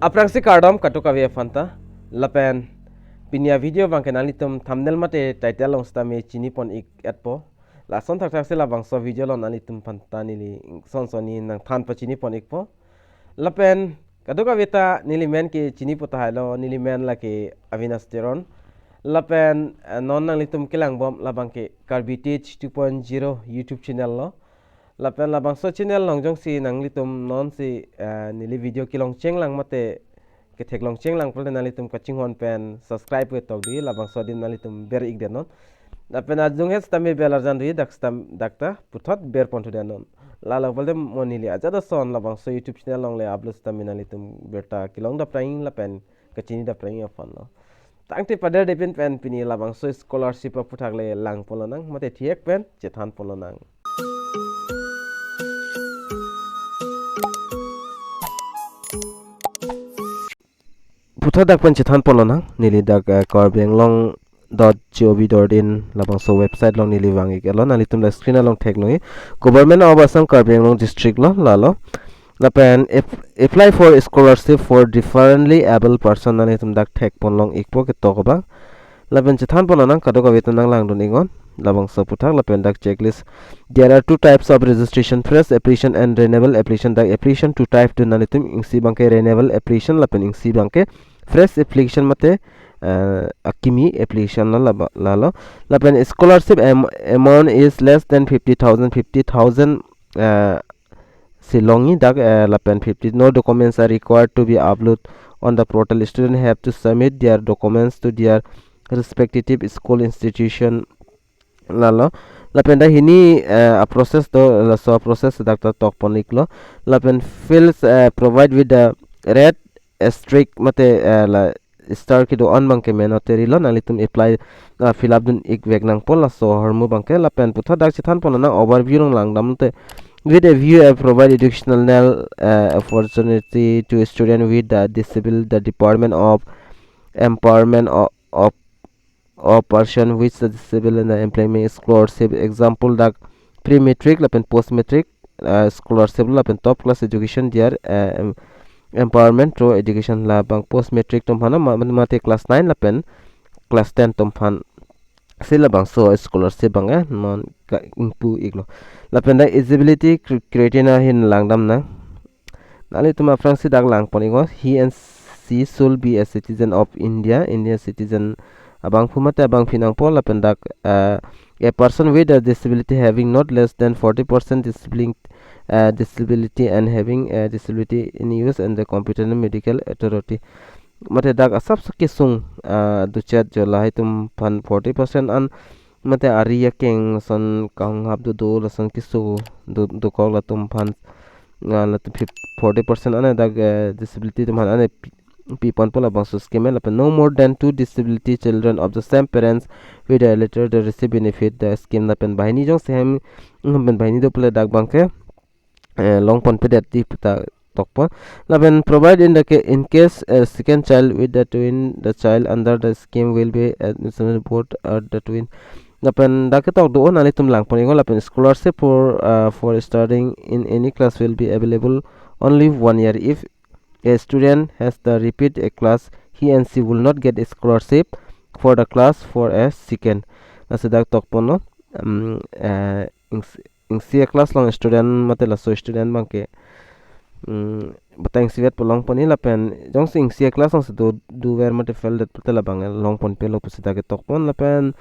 Aprangsi kardom katuka via fanta lapen pinia video bang kenali tum thumbnail mate title long sta me chini pon ik atpo la son thak thak se la bang so video long nali tum fanta nili son ni nang than pa chini pon ikpo lapen katuka vita nili men ke chini pota halo nili men la ke avinasteron lapen non nang litum kilang bom labang ke Karbi 2.0 YouTube channel lo lapen labang so channel long jong si nang litum non si nili video kilong cheng lang mate ke thek long cheng lang pole nalitum kaching hon pen subscribe we tok di labang so din nalitum ber ik denon lapen ajung hes tame belar jan dui dak stam dakta puthot ber pon to denon lala bolde monili ajada son labang so YouTube channel long le upload stam nalitum berta kilong da praing lapen kachini da praing afan lo tangte pada depend pen pini labang so scholarship puthak le lang polonang mate thiek pen chethan polonang Putha dak pan chethan polonang nili dak Karbi Anglong .gov.in labang so website long nili wangi kelo nalitum la screen along technology government of Assam Karbi Anglong district lo lalo lapen apply for scholarship for differently able person nalitum dak thek ponlong ikpo ke tokoba lapen chethan polonang kadoka wetanang lang duningon labang so puthak lapen dak checklist there are two types of registration fresh application and renewable application dak application two type to nalitum ingsi bangke renewable application lapen ingsi bangke fresh application mate akimi application lalo lapen scholarship amount is less than 50,000 silongi dak lapen 50 no documents are required to be uploaded on the portal students have to submit their documents to their respective school institution lalo lapen da hini a process to la so process dakta tok poniklo lapen fields provide with the red asterisk mate la star ki do on bangke menoteri lo nalitum apply fill up dun ik vek nang pol la so hormu bangke lapen putha dak chithan polana overview nang lang damte with a view provide educational opportunity to student with the disability the department of empowerment of person with the disability in the employment scholarship example dak pre-matric lapen post-matric scholarship lapen top class education there empowerment through education labang post-matric tom hana mate class 9 lapen class 10 tom han silabang so scholarship bang non ka impu iglo lapen da eligibility criteria hin langdam na nali tuma fransi dak lang ponigo he and she should be a citizen of Indian citizen abang fumate abang pinang pol lapen dak a person with a disability having not less than 40% disability and having a disability in use and the competent medical authority mate dak asap kisung du chat jola tum pan 40% an mate ariya keng son kang hab du son kisu du kol la tum pan la 40% an dak disability tum an people abang so scheme lapen no more than two disability children of the same parents with a letter to receive benefit the scheme lapen bahini jong same ben bahini do pula dak bangke long pon pedet di puta tokpo lapen provide in case a second child with the twin the child under the scheme will be admission report the twin lapen dak tok do nali tum lang pon lapen scholarship for studying in any class will be available only 1 year if a student has the repeat a class he and she will not get a scholarship for the class for a second nasadak tok pono in C class long student mate la so student bangke batang sivet polong poni lapen jong sing C class long do ver mate fel dat putela bang long pon pelo pusita ke tok pon lapen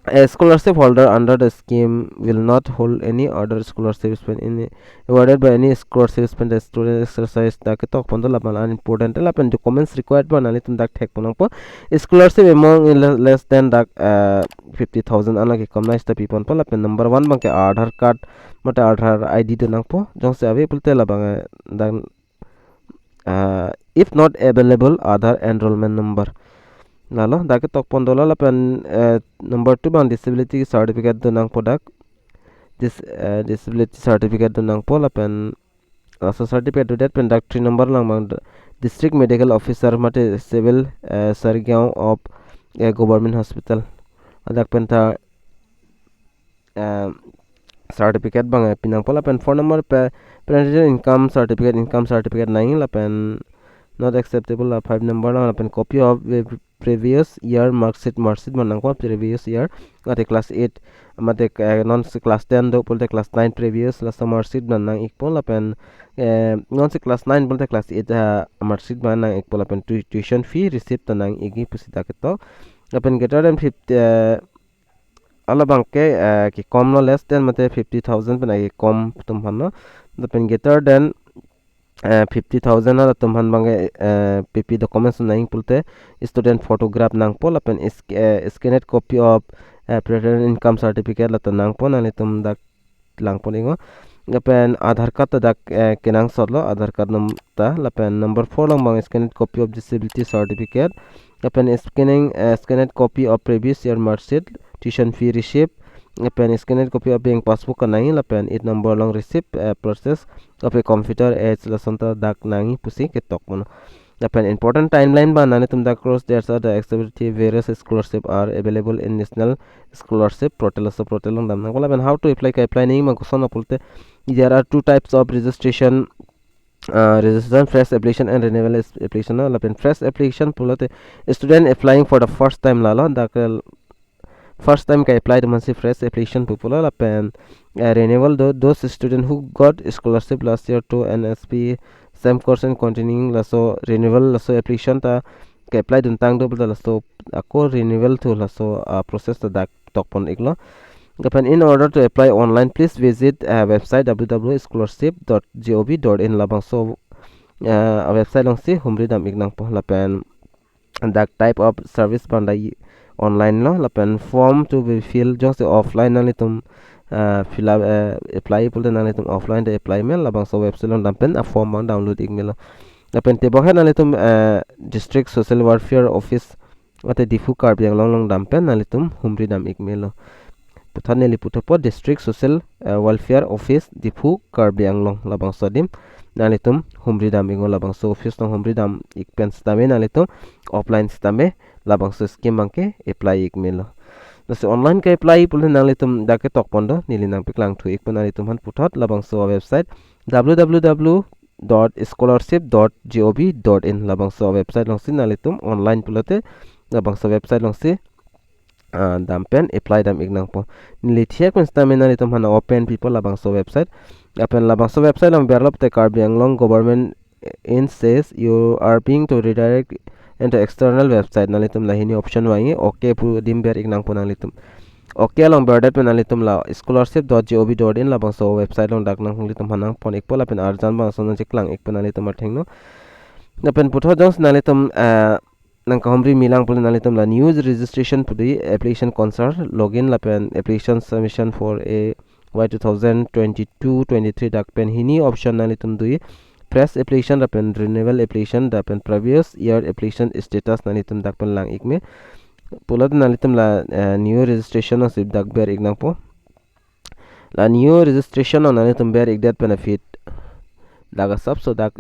a scholarship holder under the scheme will not hold any other scholarship spent in awarded by any scholarship spent the student exercise da ke tok pon la ban important la pen documents required ba nali tum dak thek ponang po scholarship among less than dak 50,000 ana ke comnize the people po la pen number 1 bang ke Aadhaar card mate Aadhaar ID do nang po jong se ave pulte la bang dan if not available Aadhaar enrollment number lalo dak tok pon dola lapen number 2 bang disability certificate do nang product this disability certificate do nang po lapen so certificate do that pen dak 3 number lang bang district medical officer mate civil sargaon of a government hospital adak pen ta certificate bang pinang po lapen phone number parental income certificate naing lapen not acceptable la 5 number la pen copy of previous year marksheet manang ko previous year ate class 8 amate non class 10 do polte class 9 previous la marksheet manang ikpol la pen non class 9 polte class 8 marksheet manang ikpol la pen tuition fee receipt tanang igi pusita keto la pen greater than 50 ala bangke ki kom no less than mate 50,000 pen agi kom tum hanno la pen greater than 50,000 ala tumhan bange pp documents naing pulte student photograph nang pol apen scanned copy of parental income certificate la nang pon ani tum dak lang pon ingo apen aadhar card dak kenang sotlo aadhar card num ta lapen number 4 lang bang scanned copy of disability certificate apen scanned copy of previous year marksheet tuition fee receipt apen scanned copy of bank passbook kanai lapen 8 number long receipt process of a computer as la santa dak nangi pusi ke tok mono apen important timeline ba nane tum dak cross there's are the activity various scholarship are available in national scholarship portal so portal lang dam nang lapen how to apply nei ma gosona pulte there are two types of registration registration fresh application and renewal application lapen fresh application pulte student applying for the first time la dak first time I applied monthly fresh application people pen renewal those students who got scholarship last year to NSP same course and continuing laso renewal laso application ta ka apply dun tang do laso ako renewal to laso process ta dak tokpon iglo pen in order to apply online please visit website www.scholarship.gov.in labangso website long si humri dam ignang po lapen dak type of service bandai online lo lapen form to be fill just offline nali tum fill up apply pulte nali tum offline de apply mel labang so website long dampen a form bang download email lapen te bohe nali tum district social welfare office ate difu Karbi Anglong long dampen nali tum humri dam email puthane li puthapo district social welfare office difu Karbi Anglong labang so dim nali tum humri dam ingo labang so office long humri dam ikpen stame nali tum offline stame labang so scheme bangke apply ikmelo nase online ka apply pulne nang litum dake tok pondo nili nang piklang thu ik panali tum han puthot labang so website www.scholarship.gov.in labang so website long sin nalitum online pulote labang so website long si dampen apply dam ignang po nili thiak kun stamina litum han open people labang so website apen labang so website long berlop te Karbi Anglong government in says you are being to redirect into external website nalitum lahini option wangi okay pu dimber ignang po nalitum okay long berdat pe nalitum la scholarship.gov.in labang so website long dak nang litum hanang pon ikpol apen arjan bang so chiklang ikpen nalitum athengno apen putho jons nalitum nang kahomri milang pul nalitum la news registration pudi application concert login lapen application submission for a y2022-23 dak pen hini option nalitum dui fresh application dapen renewal application dapen previous year application status nalitum dakpen lang ikme pulat nalitum la new registration of sip dak ber ignang po la new registration on nalitum ber igdat benefit daga sub so dak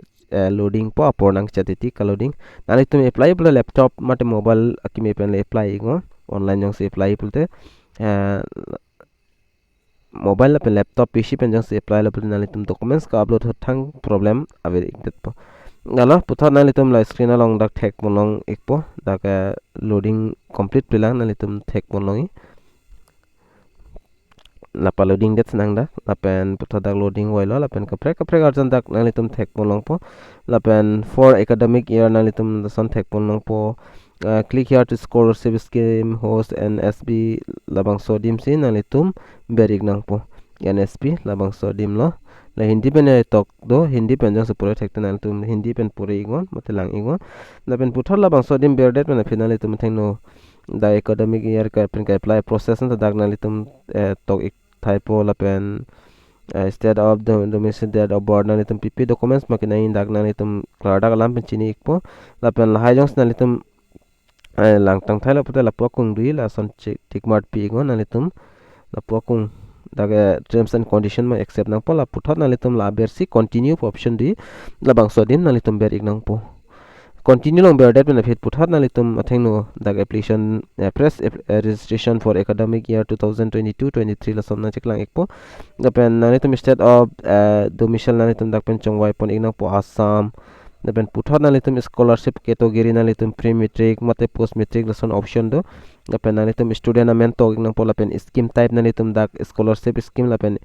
loading po apornang chatiti ka loading nalitum apply pula laptop mate mobile akime pen apply ingo online jong se apply pulte mobile la pen laptop pc pen jang se apply la pen nalitum documents ka upload hothang problem ave ikdet po ngalo putha nalitum la screen along dak thek monong ikpo dak loading complete pilang nalitum thek monongi la pa loading det nang dak la pen putha dak loading wailo la pen kapre arjan dak nalitum thek monong po la pen for academic year nalitum son thek monong po click here to scholarship scheme host NSB labang sodim sin nalitum berig nang po NSP labang sodim lo la hindi pen tok do hindi pen jang supore thekta nalitum hindi pen pure ingon matelang ingon la pen puthar labang sodim berdet pen finally tum thengno the academic year ka pen ka apply process ta dak nalitum tok ik typo la pen instead of the domicile that of board nalitum pp documents makina in dak nalitum klarda kalam pen chini ikpo la pen la hajong nalitum lang tang thaila puta la pokung dui la son tikmart pi go nalitum la pokung daga terms and condition ma accept nang pola puthot nalitum la bersi continue option di la bangso dim nalitum ber ignang po continue long ber dat benefit puthot nalitum athengno daga application press registration for academic year 2022-23 la somna chiklang ekpo da pen nalitum state of domicile nalitum dak pen chongwai pon ignang po Assam lapen puthot nalitum scholarship category nalitum pre matric mate post matric lason option do lapen nalitum student amen to nang po lapen scheme type nalitum dak scholarship scheme lapen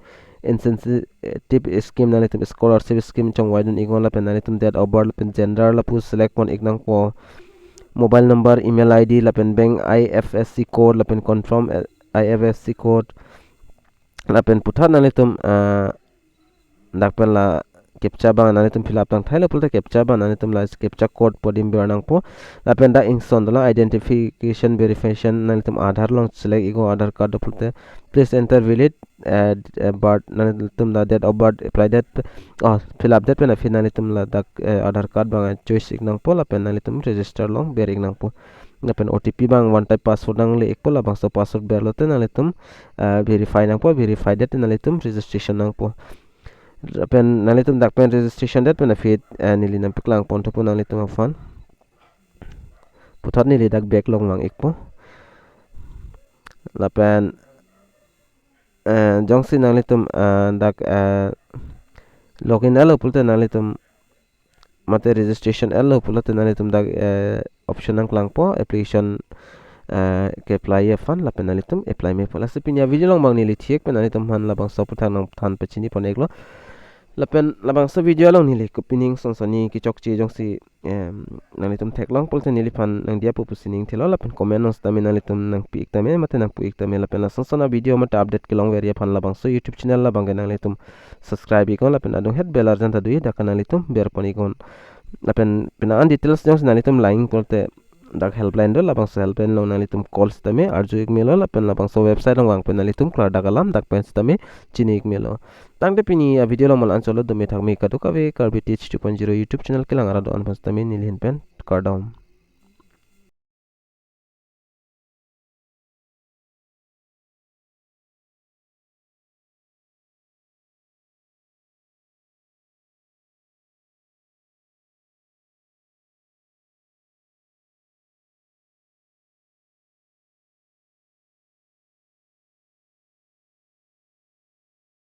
insensitive scheme nalitum scholarship scheme chong waidun igon lapen nalitum date of birth lapen gender lapu select kon ignang po mobile number email id lapen bank ifsc code lapen confirm ifsc code lapen puthot nalitum dakpen la captcha bang nalitum fill up tang thailo pulta captcha bang nalitum la captcha code podim bernang po lapen da ingson la identification verification nalitum aadhar long select igo aadhar card pulte please enter valid birth nalitum da date of birth apply that fill up that pen afin nalitum la dak aadhar card bang choice ignang po lapen nalitum register long ber ignang po lapen otp bang one time password nang le ekpo la bang so password ber lote nalitum verify nang po verify that nalitum registration nang po pen nalitum dak pen registration that benefit nili nam piklang ponto po nalitum afan puthot nili dak backlog mang ekpo lapen jongsi nalitum dak login alo pulte nalitum mate registration alo pulte nalitum dak option nang klang po application ke apply fan lapen nalitum apply me pola sepinya video long bang nili thiek pen nalitum han labang soputhang nang than pechini pon eklo lapen labangso video long nili kupining sonsoni ki chokchi jongsi nalitum theklong polte nili fan nang dia pupusining thelo lapen comment nang stami nalitum nang pi iktame mate nang pu iktame lapen la sonsona video mate update kilong veria fan labangso youtube channel labang nalitum subscribe ikon lapen adung het bell arjan tadui dak nalitum ber ponikon lapen pinaan details jongsi nalitum lying polte dak helpline do labangso helpline long nalitum calls tame arju ik melo lapen labangso website long wang penalitum klar dagalam dak pen stame chini ik melo tang de pini video long mal ansolo do me thak me kadu kawe karbi teach 2.0 youtube channel kilang ara do an pastame nilhin pen kardom